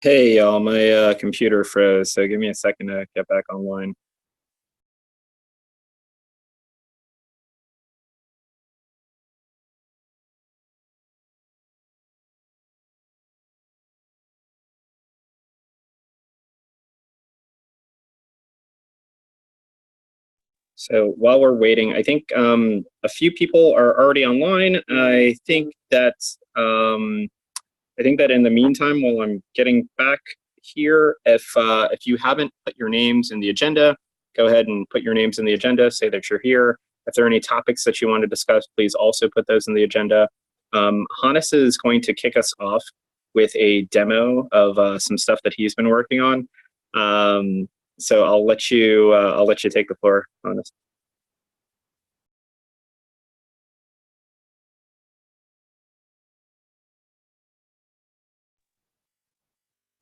Hey y'all, my computer froze, so give me a second to get back online. So while we're waiting, I think a few people are already online. I think that in the meantime, while I'm getting back here, if you haven't put your names in the agenda, go ahead and put your names in the agenda. Say that you're here. If there are any topics that you want to discuss, please also put those in the agenda. Hannes is going to kick us off with a demo of some stuff that he's been working on. So I'll let you take the floor, Hannes.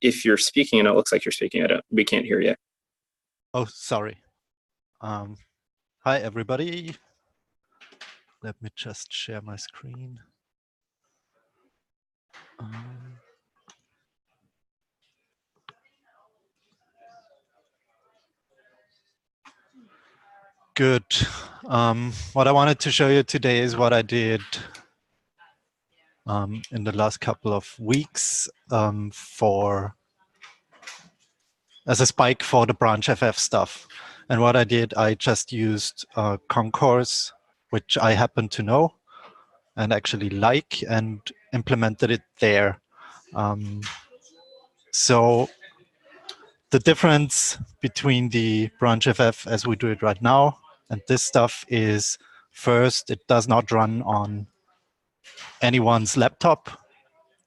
If you're speaking and it looks like you're speaking, we can't hear you. Oh, sorry. Hi, everybody. Let me just share my screen. Good. What I wanted to show you today is what I did in the last couple of weeks as a spike for the branch FF stuff. And what I did, I just used concourse, which I happen to know and actually like, and implemented it there. So the difference between the branch FF as we do it right now and this stuff is, first, it does not run on anyone's laptop,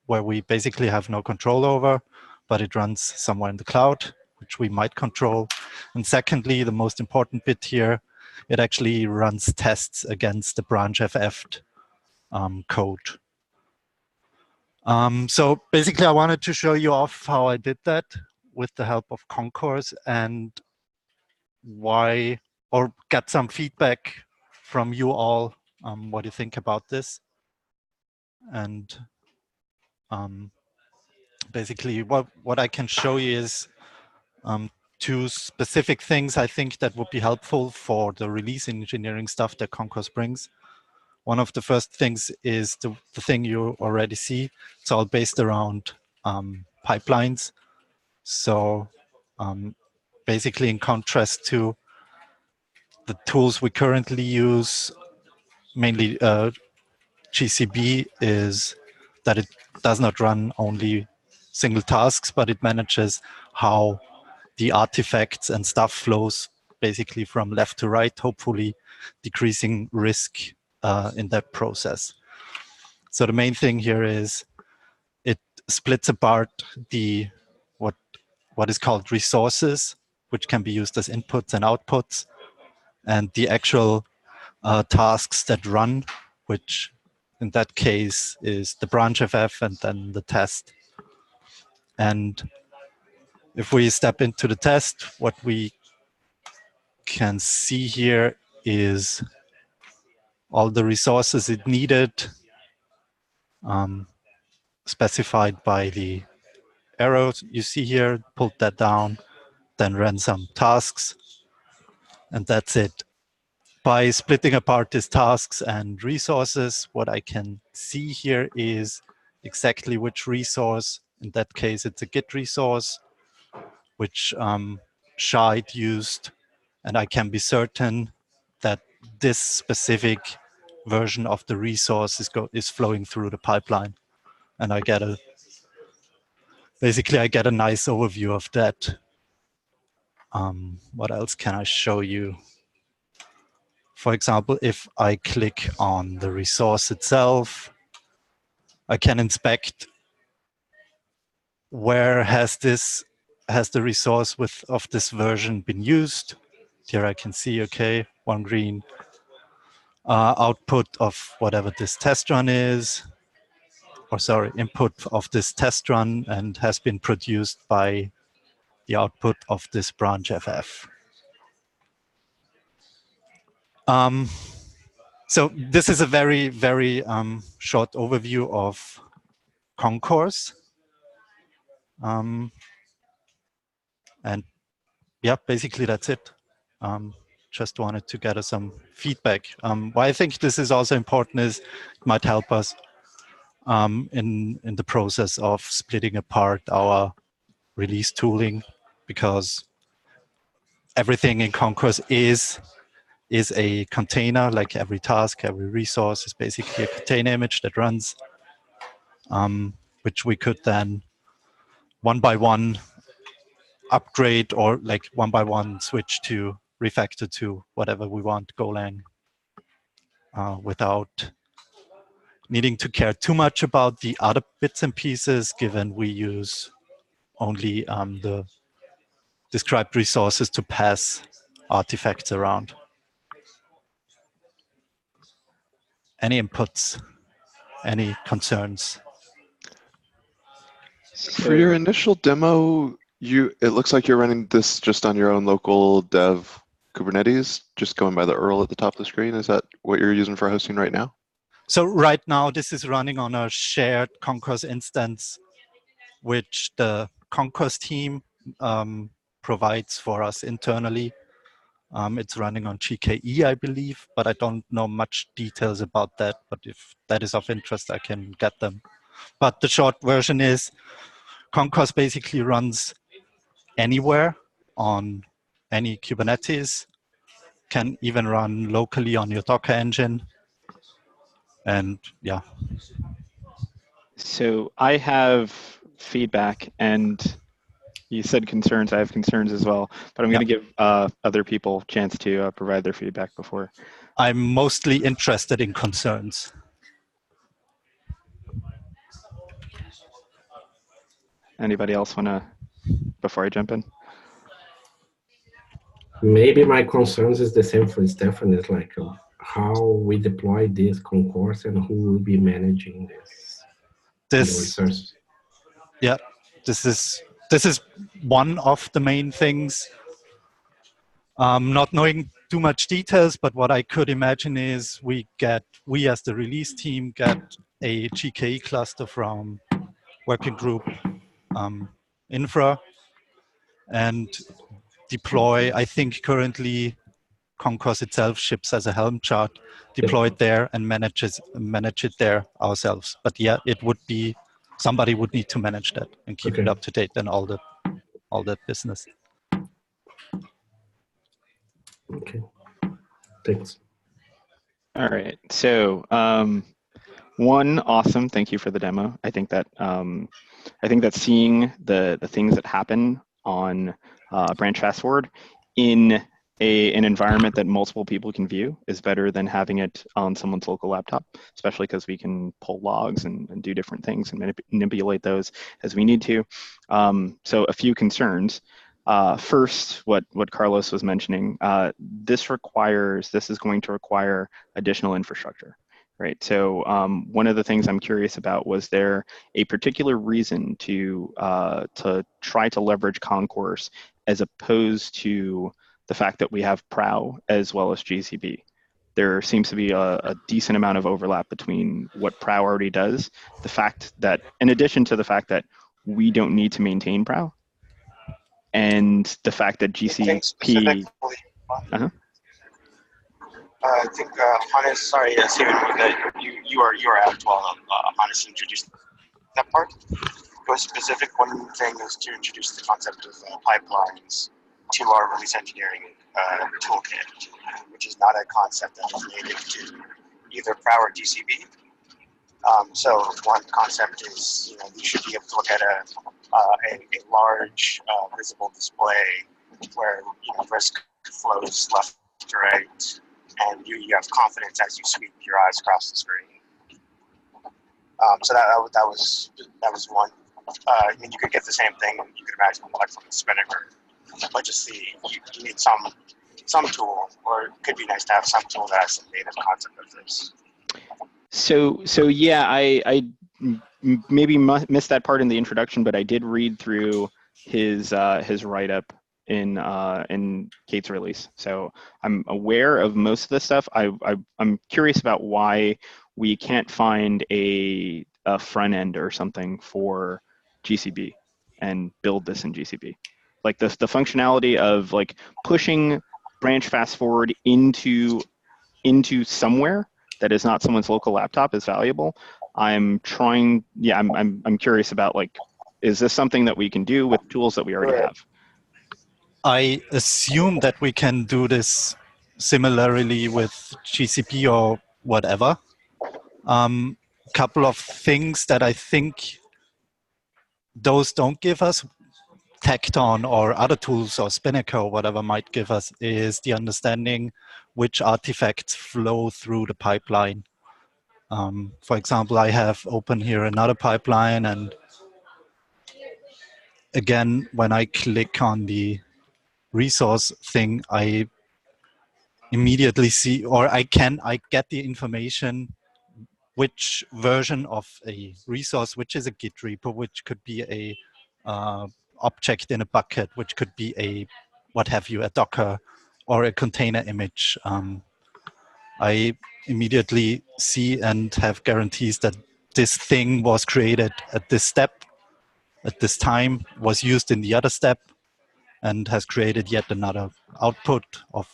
where we basically have no control over, but it runs somewhere in the cloud, which we might control. And secondly, the most important bit here, it actually runs tests against the branch FF code. So basically, I wanted to show you off how I did that with the help of Concourse, and why, or get some feedback from you all, what you think about this. And basically what I can show you is two specific things I think that would be helpful for the release engineering stuff that Concourse brings. One of the first things is the thing you already see. It's all based around pipelines. So basically, in contrast to the tools we currently use, mainly GCB, is that it does not run only single tasks, but it manages how the artifacts and stuff flows basically from left to right, hopefully decreasing risk in that process. So the main thing here is it splits apart the what is called resources, which can be used as inputs and outputs, and the actual tasks that run, which in that case is the branch FF and then the test. And if we step into the test, what we can see here is all the resources it needed, specified by the arrows you see here, pulled that down, then ran some tasks, and that's it. By splitting apart these tasks and resources, what I can see here is exactly which resource. In that case, it's a Git resource, which Shahid used, and I can be certain that this specific version of the resource is flowing through the pipeline, and I get a nice overview of that. What else can I show you? For example, if I click on the resource itself, I can inspect where has the resource of this version been used. Here I can see, okay, one green output of whatever this test run is, or sorry, input of this test run, and has been produced by the output of this branch FF. So this is a very, very short overview of Concourse. And yeah, basically that's it. Just wanted to gather some feedback. Why I think this is also important is it might help us in the process of splitting apart our release tooling, because everything in Concourse is a container. Like every task, every resource is basically a container image that runs, which we could then one by one upgrade, or like one by one switch to refactor to whatever we want, Golang, without needing to care too much about the other bits and pieces, given we use only the described resources to pass artifacts around. Any inputs? Any concerns? For your initial demo, it looks like you're running this just on your own local dev Kubernetes, just going by the URL at the top of the screen. Is that what you're using for hosting right now? So right now, this is running on a shared Concourse instance, which the Concourse team provides for us internally. It's running on GKE, I believe, but I don't know much details about that. But if that is of interest, I can get them. But the short version is Concourse basically runs anywhere on any Kubernetes, can even run locally on your Docker engine. And yeah. So I have feedback, and you said concerns. I have concerns as well, but I'm going to give other people a chance to provide their feedback before. I'm mostly interested in concerns. Anybody else want to, before I jump in? Maybe my concerns is the same for Stefan, is like how we deploy this Concourse and who will be managing this resources. Yeah, this is one of the main things. Not knowing too much details, but what I could imagine is we as the release team get a GKE cluster from working group infra and deploy. I think currently Concourse itself ships as a Helm chart, deploy it there and manage it there ourselves. But yeah, it would be, somebody would need to manage that and keep it up to date and all that business. Okay, thanks. All right, so one, awesome, thank you for the demo. I think that seeing the things that happen on branch fast forward in an environment that multiple people can view is better than having it on someone's local laptop, especially because we can pull logs and do different things and manipulate those as we need to. So a few concerns. First, what Carlos was mentioning, this is going to require additional infrastructure, right? So one of the things I'm curious about, was there a particular reason to try to leverage Concourse as opposed to the fact that we have PROW as well as GCP? There seems to be a decent amount of overlap between what PROW already does, the fact that, in addition to the fact that we don't need to maintain PROW, and the fact that GCP. I think Hannes, sorry, Steven, you are out while Hannes introduced that part. Go specific. One thing is to introduce the concept of pipelines to our release engineering toolkit, which is not a concept that is native to either PROW or GCP. So one concept is, you should be able to look at a large visible display where risk flows left to right, and you have confidence as you sweep your eyes across the screen. So that was one. I mean, you could get the same thing. You could imagine like from the Spinnaker, but just you need some tool, or it could be nice to have some tool that has some native concept of this. So yeah, I maybe missed that part in the introduction, but I did read through his write-up in K8s release. So I'm aware of most of this stuff. I'm curious about why we can't find a front end or something for GCP, and build this in GCP. Like the functionality of like pushing branch fast forward into somewhere that is not someone's local laptop is valuable. I'm curious about, like, is this something that we can do with tools that we already have? I assume that we can do this similarly with GCP or whatever. Couple of things that I think those don't give us, Tecton or other tools or Spinnaker or whatever might give us, is the understanding which artifacts flow through the pipeline. For example, I have open here another pipeline, and again, when I click on the resource thing, I immediately see, or I get the information which version of a resource, which is a Git repo, which could be a object in a bucket, which could be a what have you, a Docker or a container image. I immediately see and have guarantees that this thing was created at this step, at this time, was used in the other step, and has created yet another output of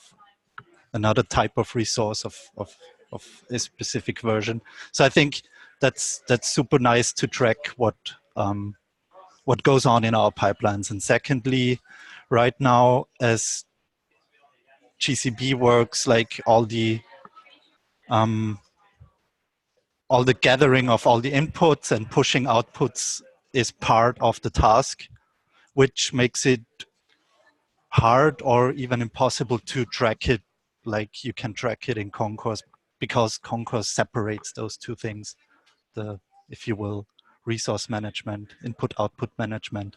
another type of resource of a specific version. So I think that's super nice to track what goes on in our pipelines. And secondly, right now, as GCP works, like all the gathering of all the inputs and pushing outputs is part of the task, which makes it hard or even impossible to track it like you can track it in Concourse, because Concourse separates those two things, the, if you will, resource management, input-output management,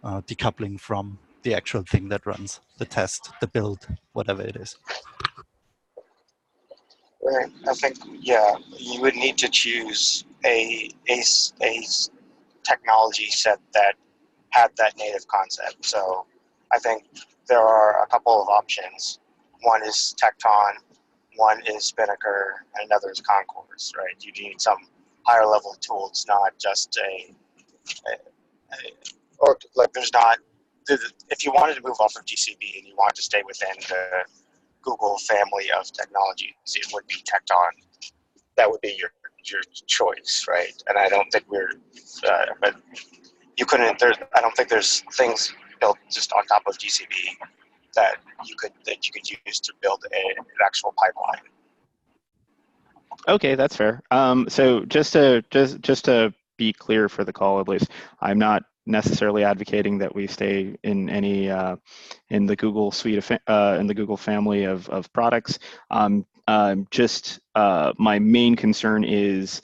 decoupling from the actual thing that runs, the test, the build, whatever it is. Right. I think, yeah, you would need to choose a technology set that had that native concept. So I think there are a couple of options. One is Tecton, one is Spinnaker, and another is Concourse, right? You need some higher level tools, not just or like there's not, if you wanted to move off of GCP and you wanted to stay within the Google family of technologies, it would be Tecton. That would be your choice, right? And I don't think but you couldn't. I don't think there's things built just on top of GCP that you could use to build an actual pipeline. Okay, that's fair. So just to be clear for the call, at least, I'm not necessarily advocating that we stay in any in the Google suite of in the Google family of products. Just my main concern is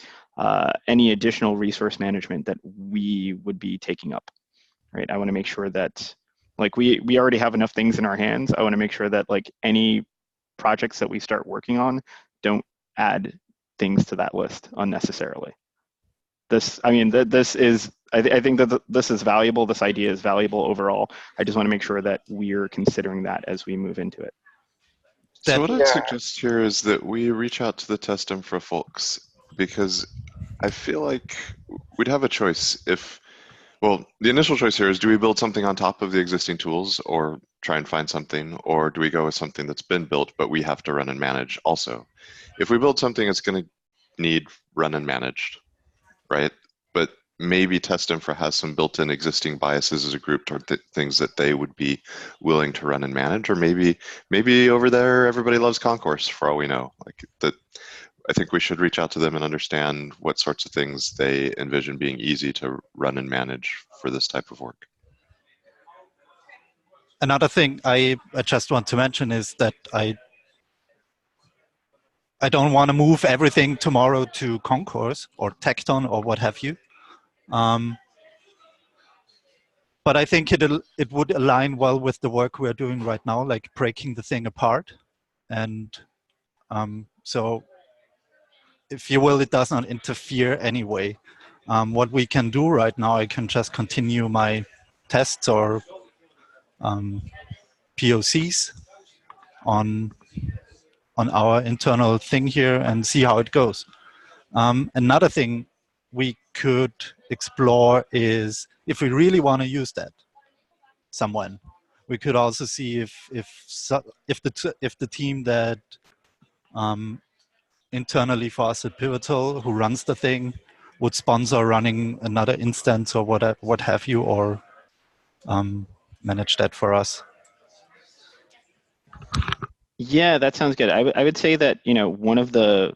any additional resource management that we would be taking up. Right. I want to make sure that, like, we already have enough things in our hands. I want to make sure that, like, any projects that we start working on don't add things to that list unnecessarily. I think that this is valuable. This idea is valuable overall. I just want to make sure that we're considering that as we move into it. So what I'd suggest here is that we reach out to the test infra folks, because I feel like we'd have a choice if, well, the initial choice here is, do we build something on top of the existing tools or try and find something, or do we go with something that's been built but we have to run and manage also? If we build something that's going to need run and managed, right? But maybe test infra has some built-in existing biases as a group toward things that they would be willing to run and manage, or maybe over there everybody loves Concourse for all we know. Like that, I think we should reach out to them and understand what sorts of things they envision being easy to run and manage for this type of work. Another thing I just want to mention is that I don't want to move everything tomorrow to Concourse or Tecton or what have you. But I think it would align well with the work we're doing right now, like breaking the thing apart. And so, if you will, it does not interfere anyway. What we can do right now, I can just continue my tests or POCs on our internal thing here and see how it goes. Another thing we could explore is if we really want to use that someone, we could also see if the team that internally for us at Pivotal who runs the thing would sponsor running another instance or what have you, or manage that for us. Yeah, that sounds good. I would say that, you know, one of the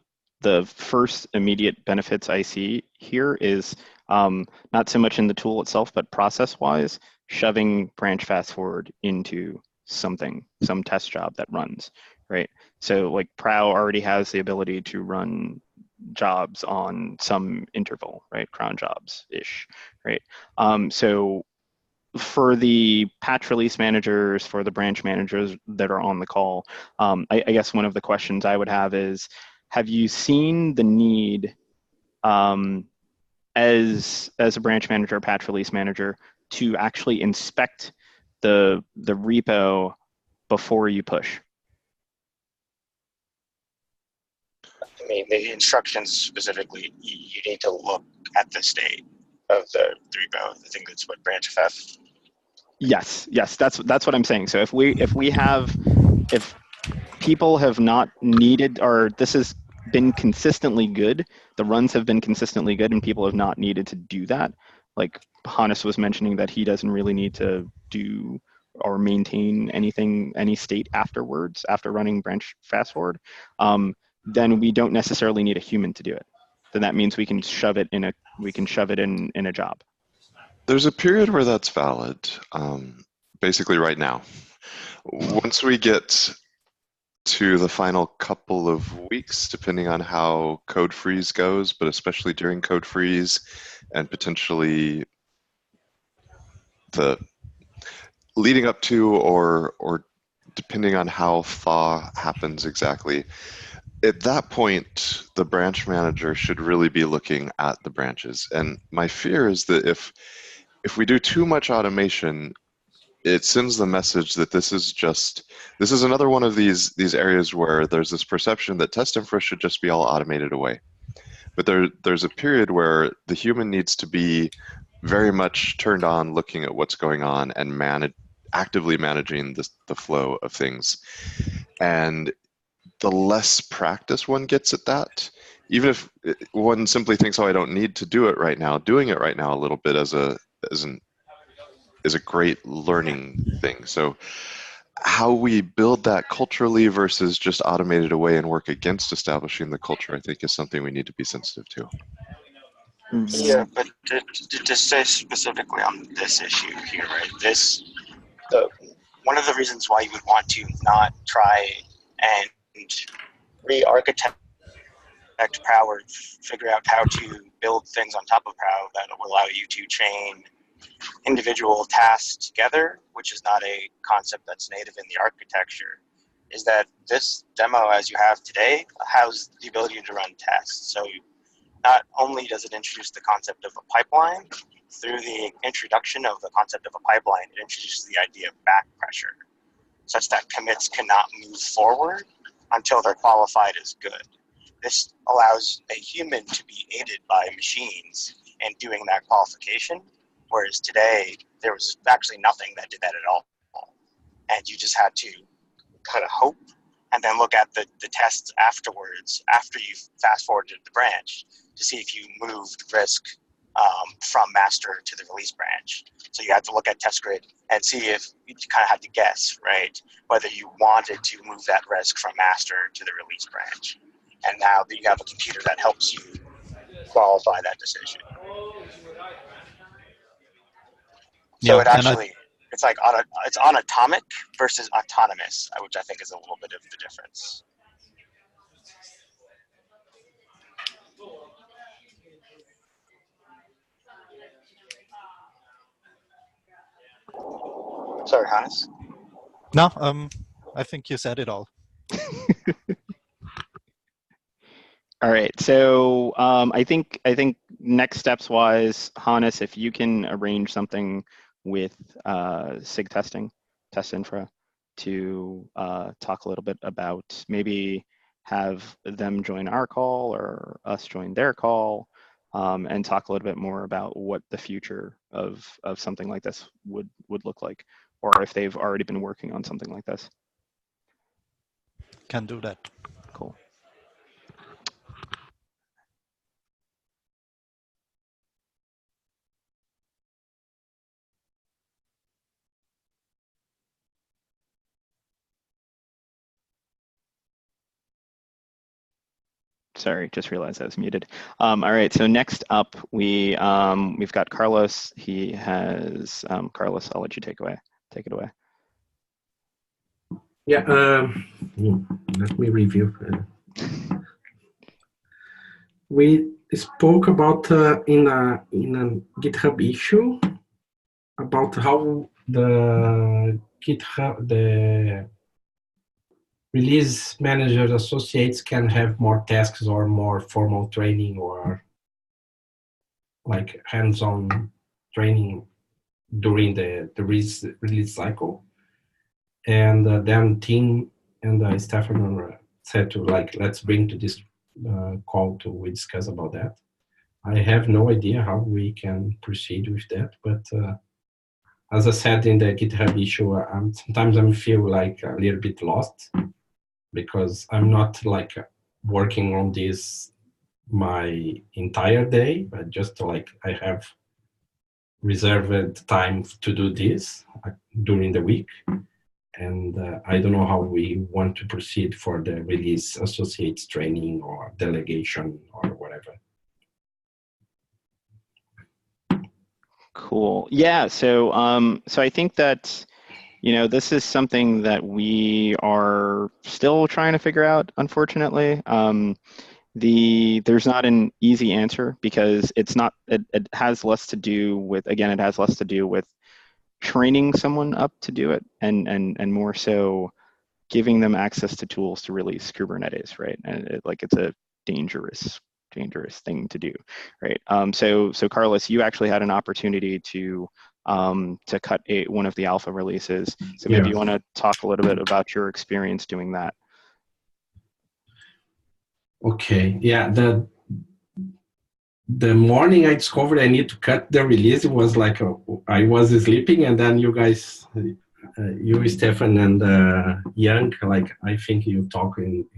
first immediate benefits I see here is not so much in the tool itself, but process-wise, shoving branch fast forward into something, some test job that runs, right? So like Prow already has the ability to run jobs on some interval, right? Cron jobs-ish, right? So for the patch release managers, for the branch managers that are on the call, I guess one of the questions I would have is, have you seen the need as a branch manager or patch release manager to actually inspect the repo before you push? I mean, the instructions specifically, you need to look at the state of the repo. I think that's what branch FF. Yes, that's what I'm saying. So if people have not needed, or this has been consistently good, the runs have been consistently good, and people have not needed to do that. Like Hannes was mentioning that he doesn't really need to do or maintain anything, any state afterwards, after running branch fast forward, then we don't necessarily need a human to do it. Then that means we can shove it in a job. There's a period where that's valid, basically right now. Once we get to the final couple of weeks, depending on how code freeze goes, but especially during code freeze and potentially the leading up to or depending on how thaw happens exactly, at that point, the branch manager should really be looking at the branches. And my fear is that if we do too much automation, it sends the message that this is another one of these areas where there's this perception that test infra should just be all automated away. But there's a period where the human needs to be very much turned on, looking at what's going on and actively managing the flow of things. And the less practice one gets at that, even if one simply thinks, oh, I don't need to do it right now, doing it right now a little bit is a great learning thing. So how we build that culturally versus just automate it away and work against establishing the culture, I think, is something we need to be sensitive to. Yeah, but to say specifically on this issue here, right? One of the reasons why you would want to not try and re-architect Prow or figure out how to build things on top of Prow that will allow you to chain individual tasks together, which is not a concept that's native in the architecture, is that this demo as you have today has the ability to run tests. So not only does it introduce the concept of a pipeline, through the introduction of the concept of a pipeline, it introduces the idea of back pressure, such that commits cannot move forward until they're qualified as good. This allows a human to be aided by machines in doing that qualification, whereas today there was actually nothing that did that at all. And you just had to kind of hope and then look at the tests afterwards, after you've fast forwarded the branch, to see if you moved risk from master to the release branch. So you had to look at test grid and see if you kind of had to guess, right, whether you wanted to move that risk from master to the release branch. And now that you have a computer that helps you qualify that decision. So Yeah, it actually, it's like it's anatomic versus autonomous, which I think is a little bit of the difference. Sorry, Hannes. No, I think you said it all. All right, so I think next steps wise, Hannes, if you can arrange something with SIG testing, test infra, to talk a little bit about maybe have them join our call or us join their call, and talk a little bit more about what the future of something like this would look like, or if they've already been working on something like this. Can do that. Cool. Sorry, just realized I was muted. All right, so next up we've got Carlos. He has Carlos. I'll let you take it away. Yeah, let me review. We spoke about in a GitHub issue about how the release manager associates can have more tasks or more formal training or like hands-on training during the release cycle. And then Tim and Stefan said to let's bring to this call we discuss about that. I have no idea how we can proceed with that, but as I said in the GitHub issue, sometimes I feel like a little bit lost because I'm not like working on this my entire day, but just like I have reserved time to do this during the week. And I don't know how we want to proceed for the release associates training or delegation or whatever. Cool. Yeah. So so I think that this is something that we are still trying to figure out. Unfortunately, there's not an easy answer because it's not. It has less to do with it has less to do with training someone up to do it and more so giving them access to tools to release Kubernetes, right? And it's a dangerous thing to do, right? So Carlos, you actually had an opportunity to cut one of the alpha releases. So maybe you want to talk a little bit about your experience doing that. Okay, yeah, the morning I discovered I need to cut the release, it was like I was sleeping, and then you guys, you, Stefan, and Young, like I think you talk in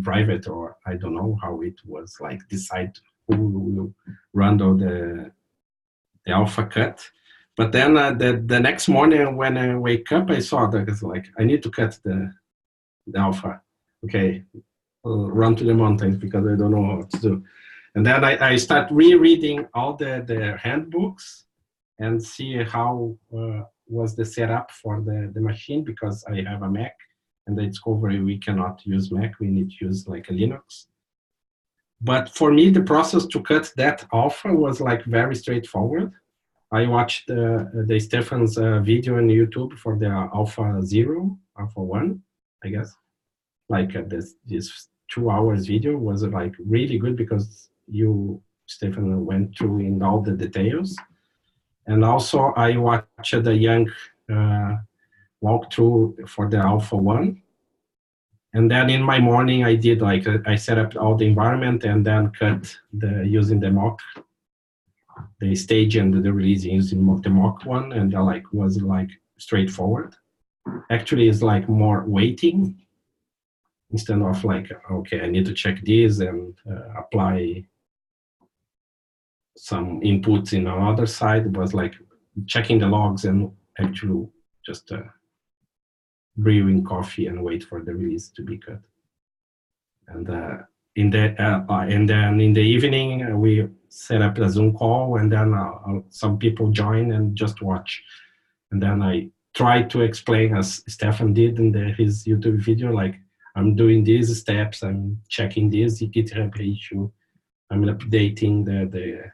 private, or I don't know how it was like decide who will run the alpha cut. But then the next morning when I wake up, I saw that it's like I need to cut the alpha. Okay, run to the mountains because I don't know what to do. And then I start rereading all the handbooks and see how was the setup for the machine, because I have a Mac and I discovered we cannot use Mac, we need to use like a Linux. But for me, the process to cut that alpha was like very straightforward. I watched the Stefan's video on YouTube for the alpha 0, alpha 1, I guess. Like this 2 hours video was like really good because you, Stefan, went through in all the details. And also I watched the Young walkthrough for the alpha 1. And then in my morning I did like, I set up all the environment and then cut using the mock, the stage and the release using the mock one, and like was like straightforward. Actually it's like more waiting instead of like, okay, I need to check this and apply some inputs in another side. It was like checking the logs and actually just brewing coffee and wait for the release to be cut. And and then in the evening we set up a Zoom call, and then some people join and just watch. And then I try to explain, as Stefan did in his YouTube video, like I'm doing these steps, I'm checking this GitHub issue, I'm updating the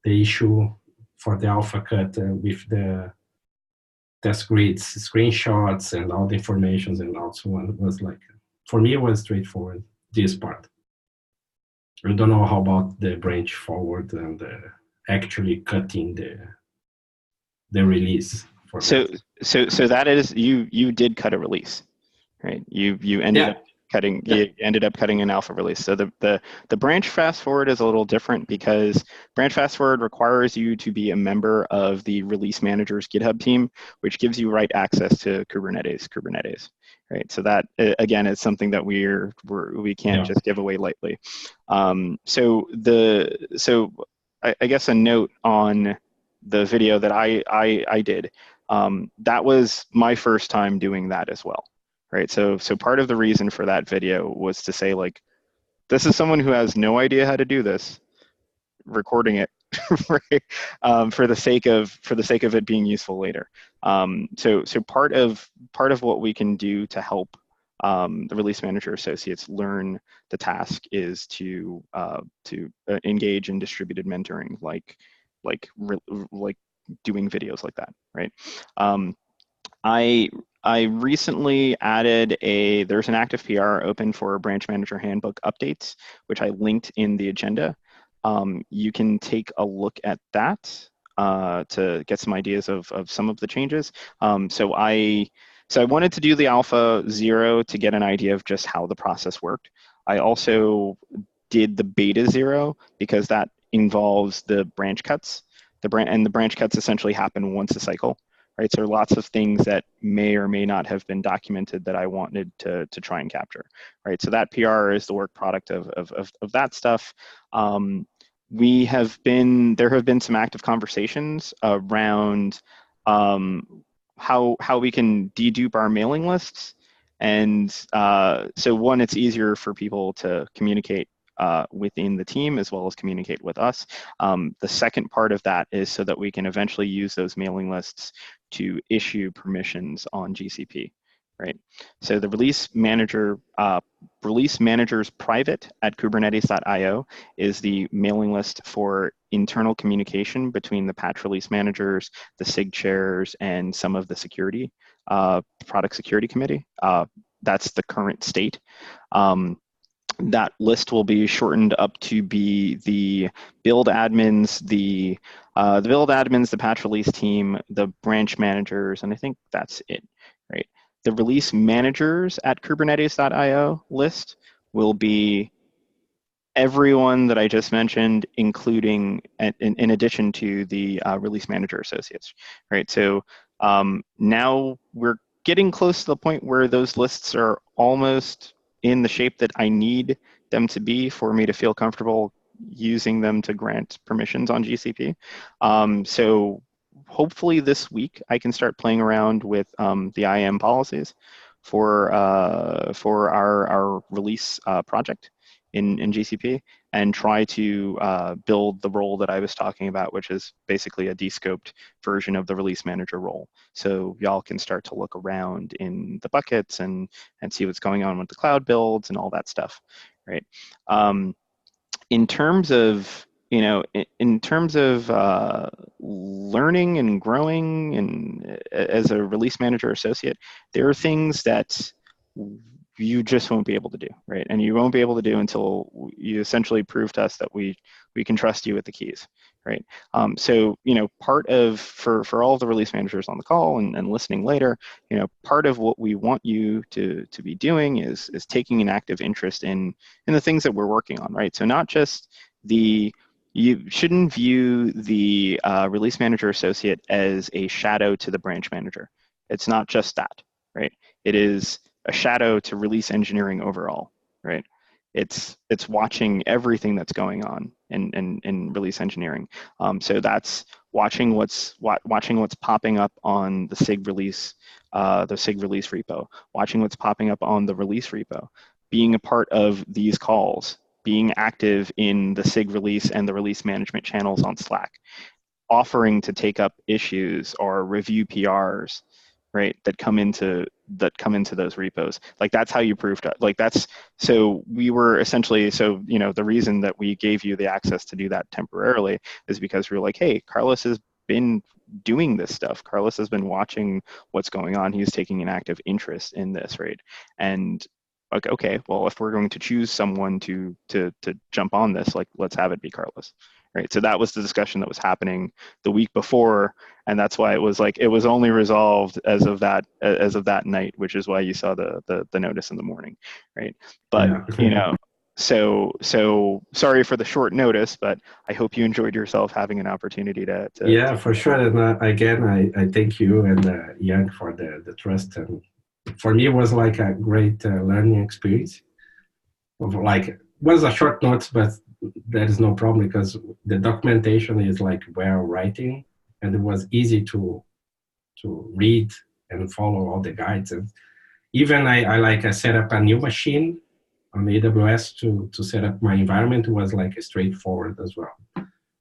issue for the alpha cut with the test grids, screenshots, and all the informations, and also it was like, for me, it was straightforward, this part. I don't know how about the branch forward and actually cutting the release. So that is, you did cut a release, right? You ended up cutting. You ended up cutting an alpha release. So the branch fast forward is a little different because branch fast forward requires you to be a member of the release manager's GitHub team, which gives you right access to Kubernetes, right? So that again is something that we can't just give away lightly. So I guess a note on the video that I did. That was my first time doing that as well, right? So part of the reason for that video was to say, like, this is someone who has no idea how to do this, recording it, right? For the sake of it being useful later. So part of what we can do to help the release manager associates learn the task is to engage in distributed mentoring, like doing videos like that, right? I recently added there's an active PR open for branch manager handbook updates, which I linked in the agenda. You can take a look at that to get some ideas of some of the changes. So I wanted to do the alpha 0 to get an idea of just how the process worked. I also did the beta 0 because that involves the branch cuts. The branch cuts essentially happen once a cycle, right? So there are lots of things that may or may not have been documented that I wanted to try and capture, right? So that PR is the work product of that stuff. There have been some active conversations around how we can dedupe our mailing lists. And so one, it's easier for people to communicate within the team as well as communicate with us. The second part of that is so that we can eventually use those mailing lists to issue permissions on GCP, right? So the release manager's private at kubernetes.io is the mailing list for internal communication between the patch release managers, the SIG chairs, and some of the security, product security committee. That's the current state. That list will be shortened up to be the build admins, the patch release team, the branch managers, and I think that's it, right? The release managers at kubernetes.io list will be everyone that I just mentioned, including in addition to the release manager associates, right? So now we're getting close to the point where those lists are almost in the shape that I need them to be for me to feel comfortable using them to grant permissions on GCP. So hopefully this week I can start playing around with the IAM policies for our release project in GCP and try to build the role that I was talking about, which is basically a descoped version of the release manager role. So y'all can start to look around in the buckets and see what's going on with the cloud builds and all that stuff, right? In terms of, learning and growing and as a release manager associate, there are things that you just won't be able to do, right? And you won't be able to do until you essentially prove to us that we can trust you with the keys, right? So, part of, for all of the release managers on the call and listening later, part of what we want you to be doing is taking an active interest in the things that we're working on, right? So not just you shouldn't view the release manager associate as a shadow to the branch manager. It's not just that, right? It is a shadow to release engineering overall, right? It's watching everything that's going on in release engineering. So that's watching what's popping up on the SIG release repo, watching what's popping up on the release repo, being a part of these calls, being active in the SIG release and the release management channels on Slack, offering to take up issues or review PRs, right, that come into those repos. Like, that's how you prove to, like, that's, so we were essentially, so, the reason that we gave you the access to do that temporarily is because we were like, hey, Carlos has been doing this stuff. Carlos has been watching what's going on. He's taking an active interest in this, right? And like, okay, well, if we're going to choose someone to jump on this, like, let's have it be Carlos, right? So that was the discussion that was happening the week before, and that's why it was like it was only resolved as of that night, which is why you saw the notice in the morning, right? But so sorry for the short notice, but I hope you enjoyed yourself having an opportunity to yeah, for sure. And again, I thank you and Jan for the trust. And for me, it was like a great learning experience. Like, was a short notes, but that is no problem because the documentation is like well writing, and it was easy to read and follow all the guides. And even I set up a new machine on AWS to set up my environment. It was like straightforward as well.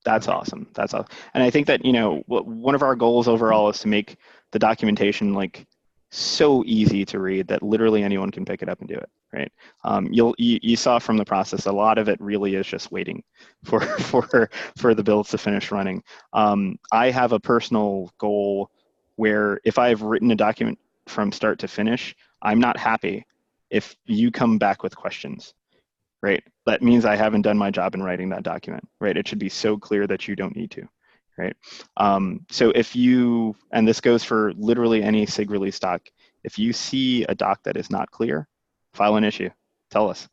That's awesome. That's awesome. And I think that, one of our goals overall is to make the documentation like so easy to read that literally anyone can pick it up and do it, right? You saw from the process, a lot of it really is just waiting for the builds to finish running. I have a personal goal where if I've written a document from start to finish, I'm not happy if you come back with questions. Right? That means I haven't done my job in writing that document, right? It should be so clear that you don't need to, right? So if you, and this goes for literally any SIG release doc, if you see a doc that is not clear, file an issue, tell us,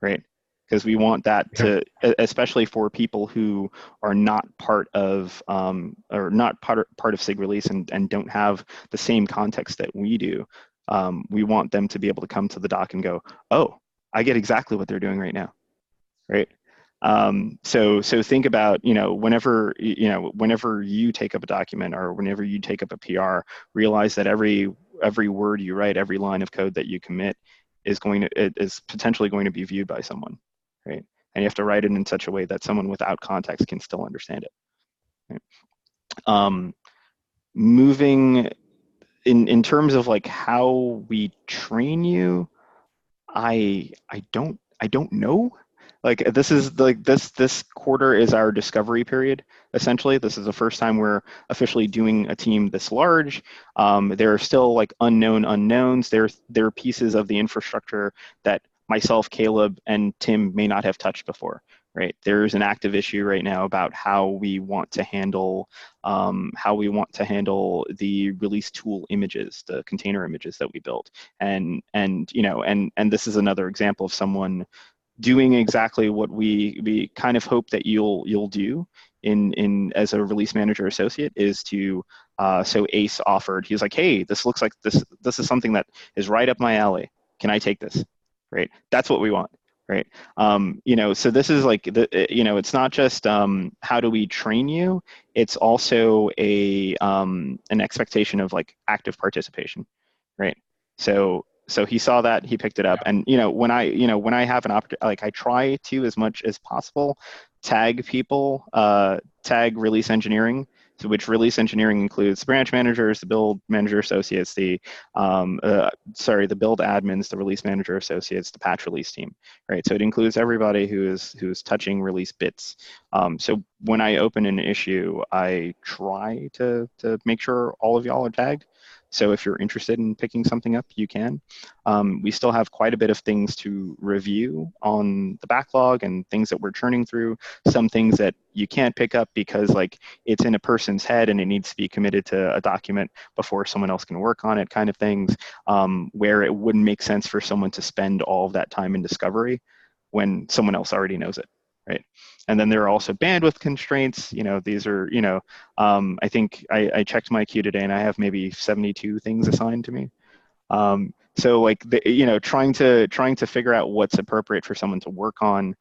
right? Because we want that to, especially for people who are not part of, or not part of SIG release and don't have the same context that we do, we want them to be able to come to the doc and go, oh, I get exactly what they're doing right now, right? So think about, whenever you take up a document or whenever you take up a PR, realize that every word you write, every line of code that you commit is potentially going to be viewed by someone, right? And you have to write it in such a way that someone without context can still understand it. Right? Moving in terms of like how we train you, I don't know. Like this quarter is our discovery period. Essentially, this is the first time we're officially doing a team this large. There are still like unknown unknowns. There are pieces of the infrastructure that myself, Caleb, and Tim may not have touched before. Right? There's an active issue right now about how we want to handle the release tool images, the container images that we built, and this is another example of someone doing exactly what we kind of hope that you'll do in as a release manager associate is to so Ace offered, he was like, hey, this looks like this is something that is right up my alley. Can I take this? Right? That's what we want. Right. So this is like it's not just how do we train you, it's also an expectation of like active participation. Right. So he saw that, he picked it up, and when I have an opportunity, like I try to as much as possible tag people, tag release engineering. So which release engineering includes the branch managers, the build manager associates, the build admins, the release manager associates, the patch release team, right? So it includes everybody who's touching release bits. So when I open an issue, I try to make sure all of y'all are tagged. So if you're interested in picking something up, you can. We still have quite a bit of things to review on the backlog and things that we're churning through. Some things that you can't pick up because like it's in a person's head and it needs to be committed to a document before someone else can work on it, kind of things, where it wouldn't make sense for someone to spend all of that time in discovery when someone else already knows it. Right. And then there are also bandwidth constraints. These are, I think I checked my queue today and I have maybe 72 things assigned to me. So like, trying to figure out what's appropriate for someone to work on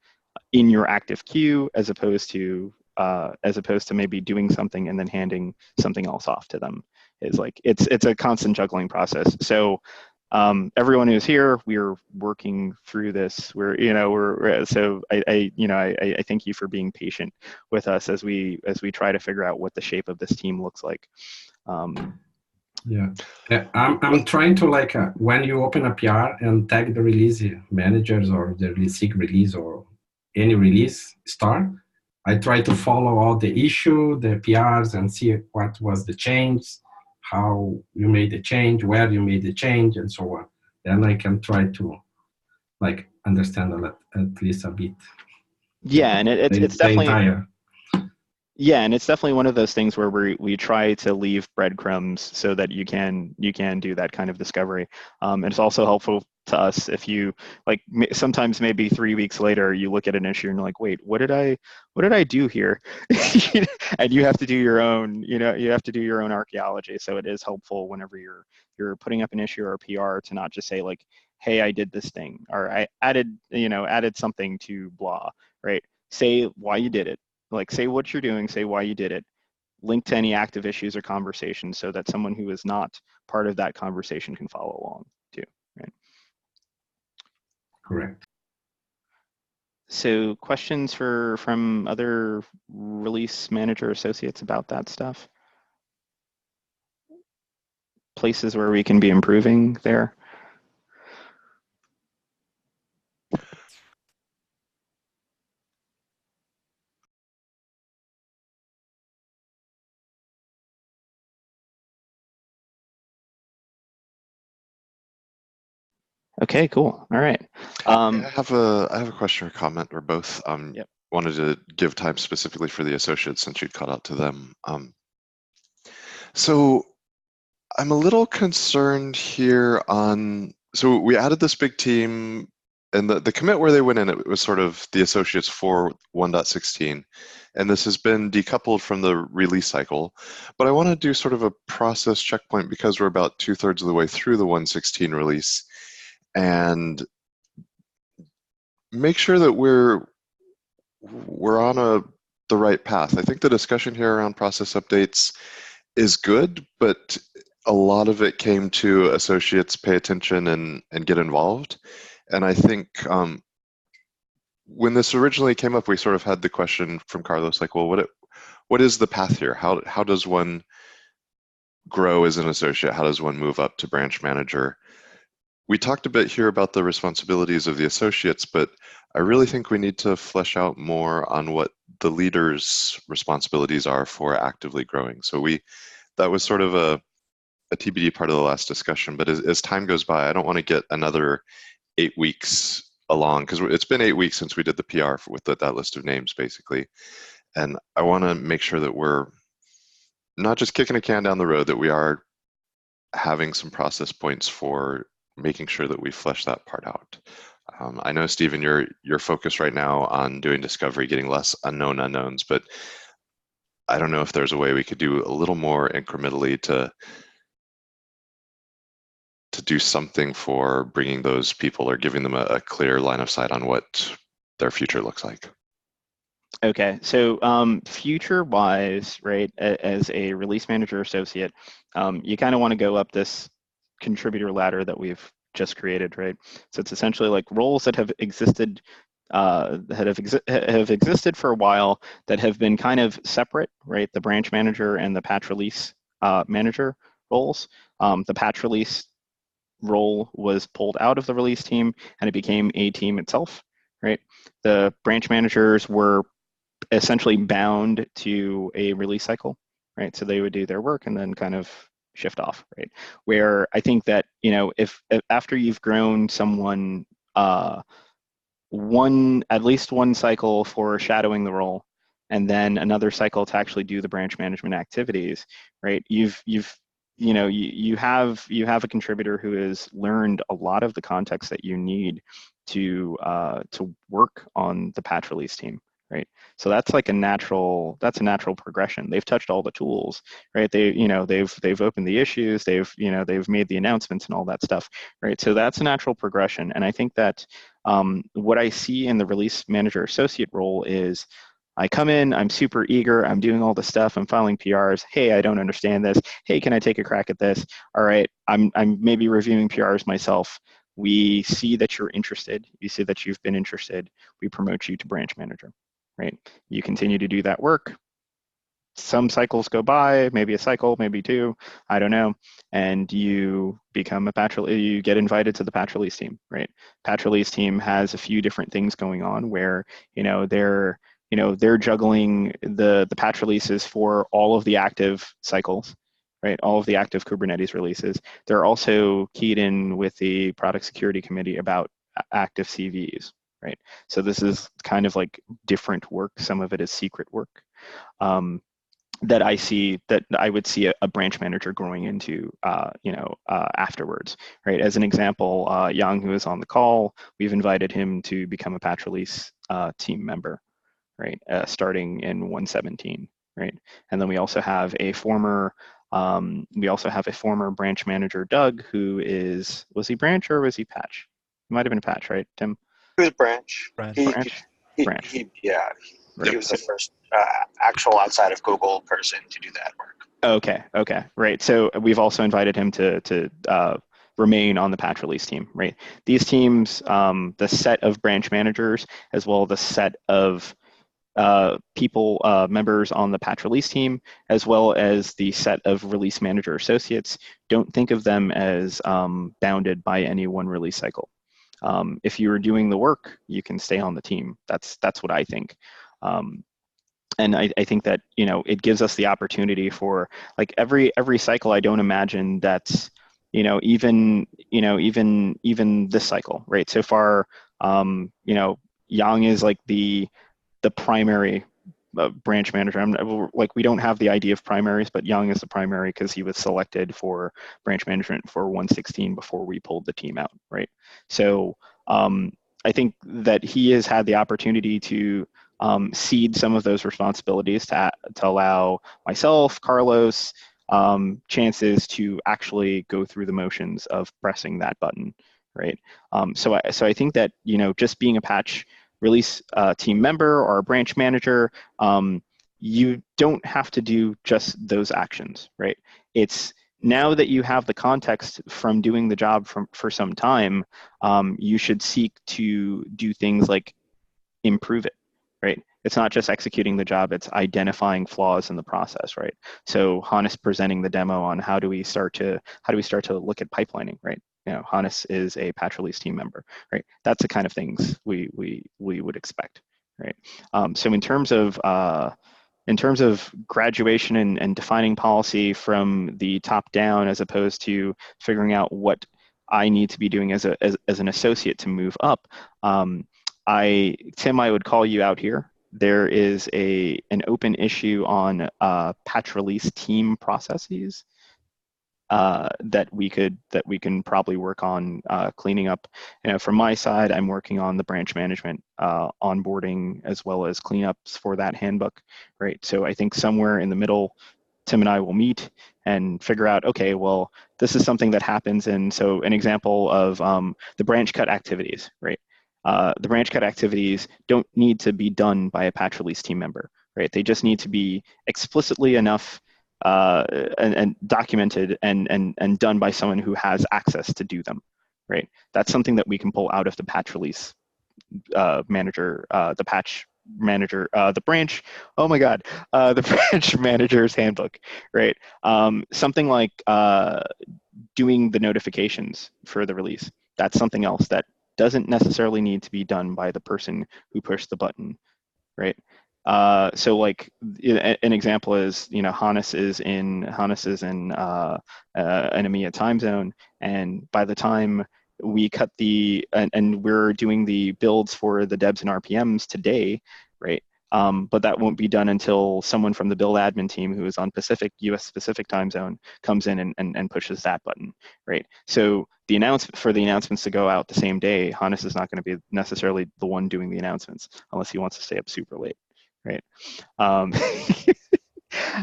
in your active queue as opposed to maybe doing something and then handing something else off to them is like, it's a constant juggling process. So everyone who's here, we're working through this. So I thank you for being patient with us as we try to figure out what the shape of this team looks like. Yeah, I'm trying to like when you open a PR and tag the release managers or the SIG release or any release start, I try to follow all the issue, the PRs, and see what was the change, how you made the change, where you made the change, and so on. Then I can try to like understand at least a bit. Yeah, and it's definitely Yeah, and it's definitely one of those things where we try to leave breadcrumbs so that you can do that kind of discovery. And it's also helpful to us if you like sometimes maybe 3 weeks later you look at an issue and you're like, wait, what did I do here? And you have to do your own, you have to do your own archaeology. So it is helpful whenever you're putting up an issue or a PR to not just say like, hey, I did this thing, or I added something to blah, right? Say why you did it. Like, say what you're doing, say why you did it, link to any active issues or conversations so that someone who is not part of that conversation can follow along too, right? Correct. So questions from other release manager associates about that stuff? Places where we can be improving there? Okay, cool. All right. I have a question or comment or both. Yep. Wanted to give time specifically for the associates since you'd cut out to them. So I'm a little concerned here on, so we added this big team, and the commit where they went in, it was sort of the associates for 1.16, and this has been decoupled from the release cycle. But I want to do sort of a process checkpoint because we're about 2/3 of the way through the 1.16 release, and make sure that we're on the right path. I think the discussion here around process updates is good, but a lot of it came to associates pay attention and get involved. And I think when this originally came up, we sort of had the question from Carlos, like, well, what is the path here? How does one grow as an associate? How does one move up to branch manager? We talked a bit here about the responsibilities of the associates, but I really think we need to flesh out more on what the leaders' responsibilities are for actively growing. So that was sort of a TBD part of the last discussion, but as time goes by, I don't want to get another 8 weeks along, because it's been 8 weeks since we did the PR with that list of names, basically. And I want to make sure that we're not just kicking a can down the road, that we are having some process points for making sure that we flesh that part out. I know, Stephen, you're focused right now on doing discovery, getting less unknown unknowns, but I don't know if there's a way we could do a little more incrementally to do something for bringing those people or giving them a clear line of sight on what their future looks like. Okay, so future-wise, right, as a release manager associate, you kind of want to go up this contributor ladder that we've just created, right? So it's essentially like roles that have existed have existed for a while that have been kind of separate, right? The branch manager and the patch release manager roles. The patch release role was pulled out of the release team and it became a team itself, right? The branch managers were essentially bound to a release cycle, right? So they would do their work and then kind of shift off, right? Where I think that, if after you've grown someone at least one cycle for shadowing the role, and then another cycle to actually do the branch management activities, right? You have a contributor who has learned a lot of the context that you need to work on the patch release team, right? So that's like a natural progression. They've touched all the tools, right? They've opened the issues, they've made the announcements and all that stuff, right? So that's a natural progression. And I think that what I see in the release manager associate role is I come in, I'm super eager, I'm doing all the stuff, I'm filing PRs. Hey, I don't understand this. Hey, can I take a crack at this? All right, I'm maybe reviewing PRs myself. We see that you're interested. You see that you've been interested. We promote you to branch manager, right? You continue to do that work. Some cycles go by, maybe a cycle, maybe two, I don't know, and you become you get invited to the patch release team, right? Patch release team has a few different things going on where, they're juggling the patch releases for all of the active cycles, right? All of the active Kubernetes releases. They're also keyed in with the product security committee about active CVs, right? So this is kind of like different work. Some of it is secret work. That I would see a branch manager growing into, afterwards, right? As an example, Yang, who is on the call, we've invited him to become a patch release team member, right? Starting in 117, right? And then we also have a former branch manager, Doug, who was he branch or was he patch? He might have been a patch, right, Tim? He was branch. Branch. Branch. He was the first actual outside of Google person to do that work. Okay, right. So we've also invited him to remain on the patch release team, right? These teams, the set of branch managers, as well as the set of members on the patch release team, as well as the set of release manager associates, don't think of them as bounded by any one release cycle. If you are doing the work, you can stay on the team. That's what I think. And I think that, it gives us the opportunity for, like, every cycle. I don't imagine that's, even this cycle, right? So far, Yang is like the primary branch manager. We don't have the idea of primaries, but Yang is the primary because he was selected for branch management for 116 before we pulled the team out, right? So I think that he has had the opportunity to cede some of those responsibilities to allow myself, Carlos, chances to actually go through the motions of pressing that button, right? So I think that, just being a patch release team member or a branch manager, you don't have to do just those actions, right? It's now that you have the context from doing the job for some time, you should seek to do things like improve it, right? It's not just executing the job, it's identifying flaws in the process, right? So Hannes presenting the demo on how do we start to look at pipelining, right? Hannes is a patch release team member, right? That's the kind of things we would expect, right? So in terms of graduation and defining policy from the top down, as opposed to figuring out what I need to be doing as an associate to move up, Tim, I would call you out here. There is an open issue on patch release team processes that we can probably work on cleaning up. From my side, I'm working on the branch management onboarding as well as cleanups for that handbook, right? So I think somewhere in the middle, Tim and I will meet and figure out, okay, well, this is something that happens. And so an example of the branch cut activities, right? The branch cut activities don't need to be done by a patch release team member, right? They just need to be explicitly enough and documented and done by someone who has access to do them, right? That's something that we can pull out of the patch release manager, the patch manager, the branch, oh my God, the branch manager's handbook, right? Something like doing the notifications for the release. That's something else that doesn't necessarily need to be done by the person who pushed the button, right? So like an example is, Hannes is in an EMEA time zone, and by the time we cut and we're doing the builds for the debs and RPMs today, right? But that won't be done until someone from the build admin team who is on US Pacific time zone comes in and pushes that button, right? So the announcements to go out the same day, Hannes is not going to be necessarily the one doing the announcements unless he wants to stay up super late, right?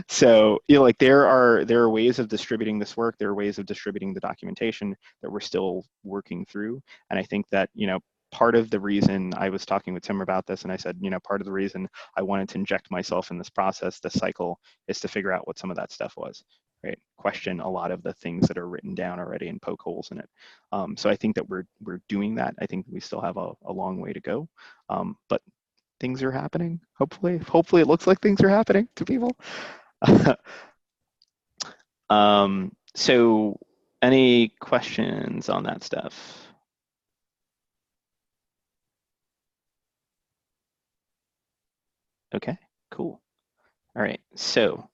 So there are ways of distributing this work. There are ways of distributing the documentation that we're still working through. And I think that part of the reason I was talking with Tim about this, and I said, part of the reason I wanted to inject myself in this process, this cycle, is to figure out what some of that stuff was, right? Question a lot of the things that are written down already and poke holes in it. So I think that we're doing that. I think we still have a long way to go, but things are happening. Hopefully it looks like things are happening to people. So any questions on that stuff? Okay, cool. All right, so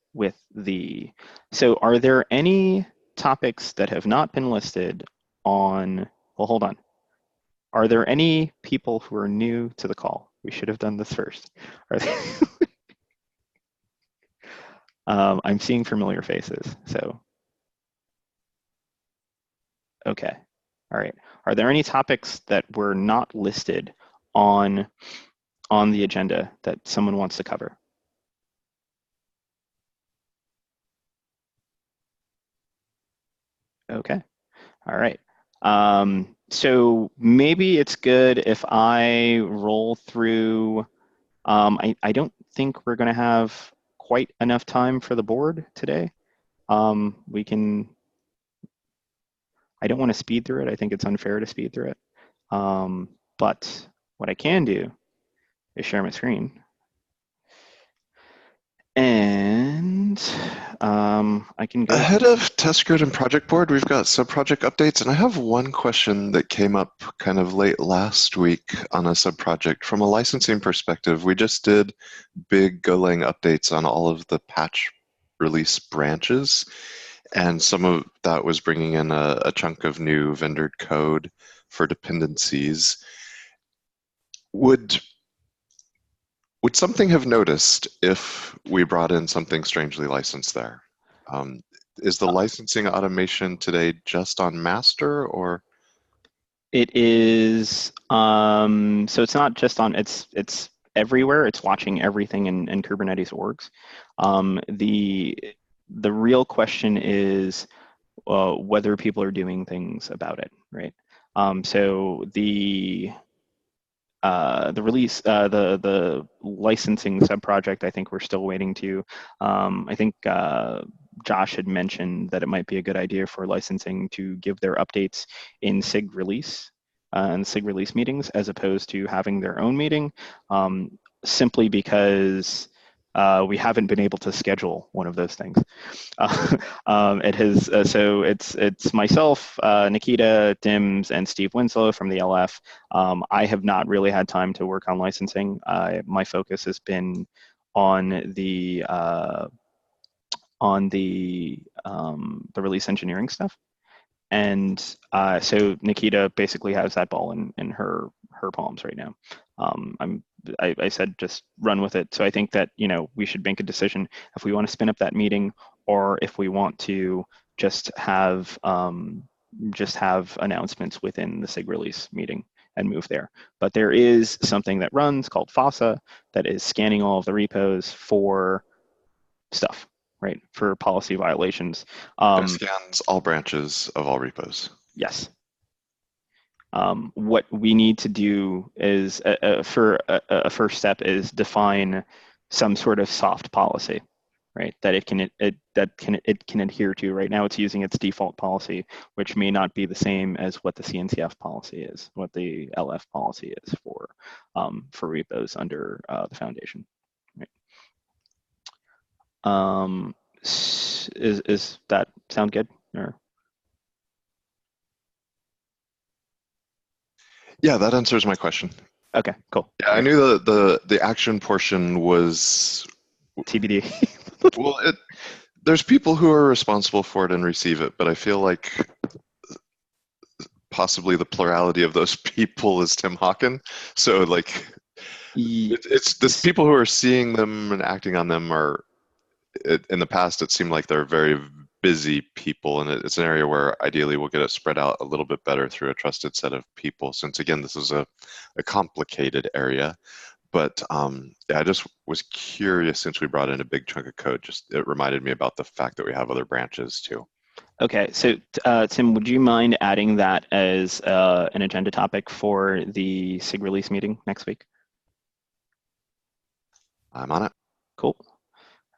are there any topics that have not been listed on, well, hold on. Are there any people who are new to the call? We should have done this first. Are there I'm seeing familiar faces, so. Okay, all right. Are there any topics that were not listed on the agenda that someone wants to cover? Okay, all right. So maybe it's good if I roll through. I don't think we're going to have quite enough time for the board today. We can. I don't want to speed through it. I think it's unfair to speed through it. But what I can do is share my screen. And I can go ahead of test grid and project board. We've got sub-project updates, and I have one question that came up kind of late last week on a sub-project. From a licensing perspective, we just did big Golang updates on all of the patch release branches, and some of that was bringing in a chunk of new vendored code for dependencies. Would something have noticed if we brought in something strangely licensed there? Is the licensing automation today just on master, or? It is, so it's not just on, it's everywhere. It's watching everything in Kubernetes orgs. The real question is whether people are doing things about it, right? So the release, the licensing subproject, I think we're still waiting to. I think Josh had mentioned that it might be a good idea for licensing to give their updates in SIG release and SIG release meetings, as opposed to having their own meeting, simply because we haven't been able to schedule one of those things. It has so it's myself, Nikita, Dims, and Steve Winslow from the LF. I have not really had time to work on licensing. My focus has been on the release engineering stuff, and so Nikita basically has that ball in her palms right now. I said just run with it. So I think that we should make a decision if we want to spin up that meeting, or if we want to just have announcements within the SIG release meeting and move there. But there is something that runs called FOSSA that is scanning all of the repos for stuff, right? For policy violations. It scans all branches of all repos. Yes. What we need to do is, for a first step, is define some sort of soft policy, right? That it can adhere to. Right now, it's using its default policy, which may not be the same as what the CNCF policy is, what the LF policy is for repos under the foundation. Right? Is that sound good? Or? Yeah, that answers my question. Okay, cool. Yeah, I knew the action portion was TBD. Well, there's people who are responsible for it and receive it, but I feel like possibly the plurality of those people is Tim Hawken. So like, it's the people who are seeing them and acting on them are. In the past, it seemed like they're very busy people, and it's an area where ideally we'll get it spread out a little bit better through a trusted set of people, since again this is a complicated area. But yeah, I just was curious, since we brought in a big chunk of code, it reminded me about the fact that we have other branches too. Okay, so Tim, would you mind adding that as an agenda topic for the SIG release meeting next week? I'm on it. Cool.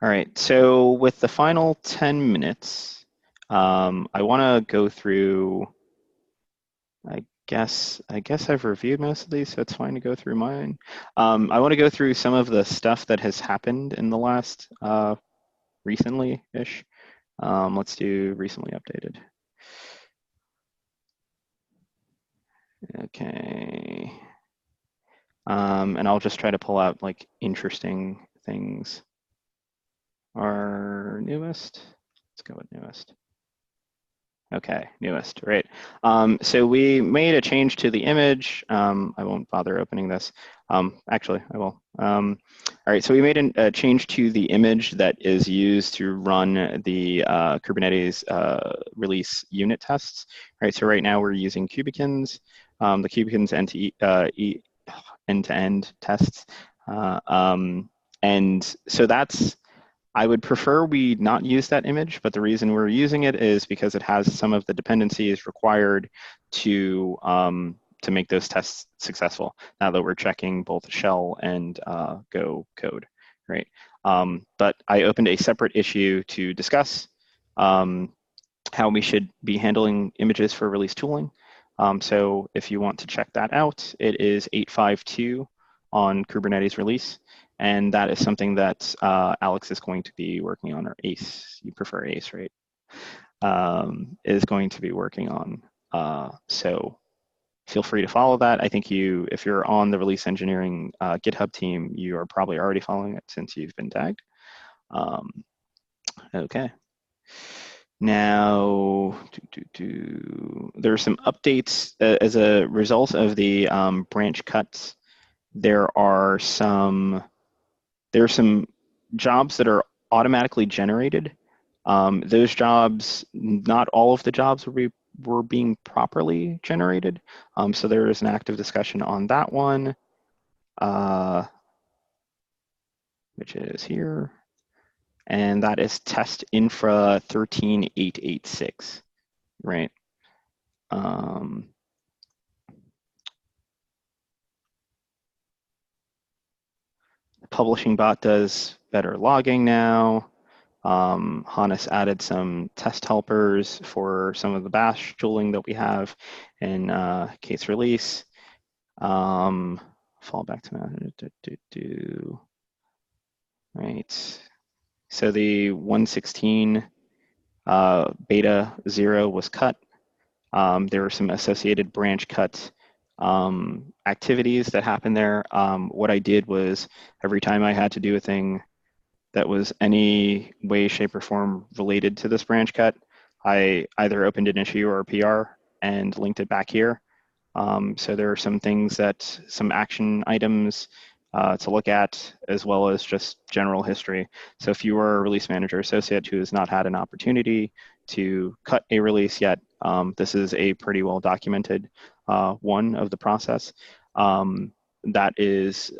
All right, so with the final 10 minutes, I want to go through, I guess I've reviewed most of these, so it's fine to go through mine. I want to go through some of the stuff that has happened in the last recently-ish. Let's do recently updated. Okay. And I'll just try to pull out like interesting things. Our newest, let's go with newest. Okay, newest, right. So we made a change to the image. I won't bother opening this. Actually, I will. All right, so we made a change to the image that is used to run the Kubernetes release unit tests. All right, so right now we're using Kubekins, the Kubekins end-to-end tests. And so that's, I would prefer we not use that image, but the reason we're using it is because it has some of the dependencies required to make those tests successful. Now that we're checking both shell and Go code, right? But I opened a separate issue to discuss how we should be handling images for release tooling. So if you want to check that out, it is 852 on Kubernetes release. And that is something that Alex is going to be working on, or Ace, you prefer Ace, right? Is going to be working on. So feel free to follow that. I think if you're on the release engineering GitHub team, you are probably already following it since you've been tagged. Okay. Now, there are some updates as a result of the branch cuts. There are some jobs that are automatically generated. Those jobs, not all of the jobs were being properly generated. So there is an active discussion on that one, which is here. And that is test infra 13886, right? Publishing bot does better logging now. Hannes added some test helpers for some of the bash tooling that we have in K8s release. Fall back to right. So the 116 beta 0 was cut. There were some associated branch cut activities that happened there. What I did was every time I had to do a thing that was any way, shape, or form related to this branch cut, I either opened an issue or a PR and linked it back here. So there are some things some action items to look at, as well as just general history. So if you are a release manager associate who has not had an opportunity to cut a release yet, this is a pretty well documented one of the process. That is